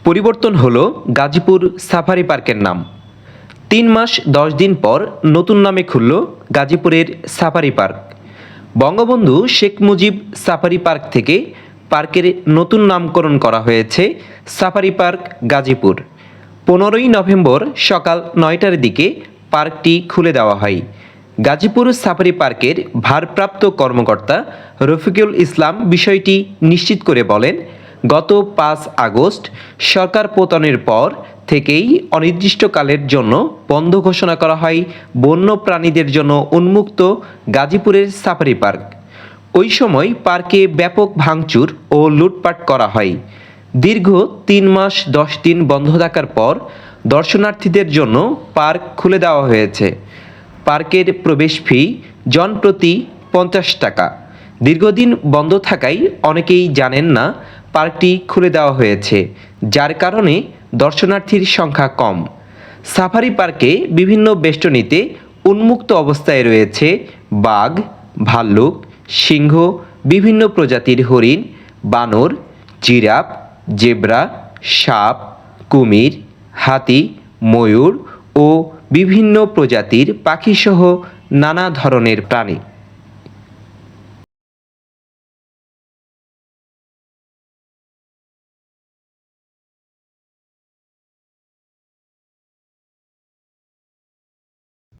পরিবর্তন হলো গাজীপুর সাফারি পার্কের নাম। ৩ মাস ১০ দিন পর নতুন নামে খুলল গাজীপুরের safari park. Bangabandhu Sheikh Mujib safari park থেকে পার্কের নতুন নামকরণ করা হয়েছে সাফারি পার্ক গাজীপুর। ১৫ই নভেম্বর সকাল ৯টার দিকে পার্কটি খুলে দেওয়া হয়। গাজীপুর সাফারি পার্কের ভারপ্রাপ্ত কর্মকর্তা রফিকুল ইসলাম বিষয়টি নিশ্চিত করে বলেন, গত ৫ আগস্ট সরকার পতনের পর থেকেই অনির্দিষ্টকালের জন্য বন্ধ ঘোষণা করা হয় বন্য প্রাণীদের জন্য উন্মুক্ত গাজীপুরের সাফারি পার্ক। ওই সময় পার্কে ব্যাপক ভাঙচুর ও লুটপাট করা হয়। দীর্ঘ ৩ মাস ১০ দিন বন্ধ থাকার পর দর্শনার্থীদের জন্য পার্ক খুলে দেওয়া হয়েছে। পার্কের প্রবেশ ফি জনপ্রতি ৫০ টাকা। দীর্ঘদিন বন্ধ থাকায় অনেকেই জানেন না পার্কটি খুলে দেওয়া হয়েছে, যার কারণে দর্শনার্থীর সংখ্যা কম। সাফারি পার্কে বিভিন্ন বেষ্টনীতে উন্মুক্ত অবস্থায় রয়েছে বাঘ, ভাল্লুক, সিংহ, বিভিন্ন প্রজাতির হরিণ, বানর, জিরাফ, জেব্রা, সাপ, কুমির, হাতি, ময়ূর ও বিভিন্ন প্রজাতির পাখিসহ নানা ধরনের প্রাণী।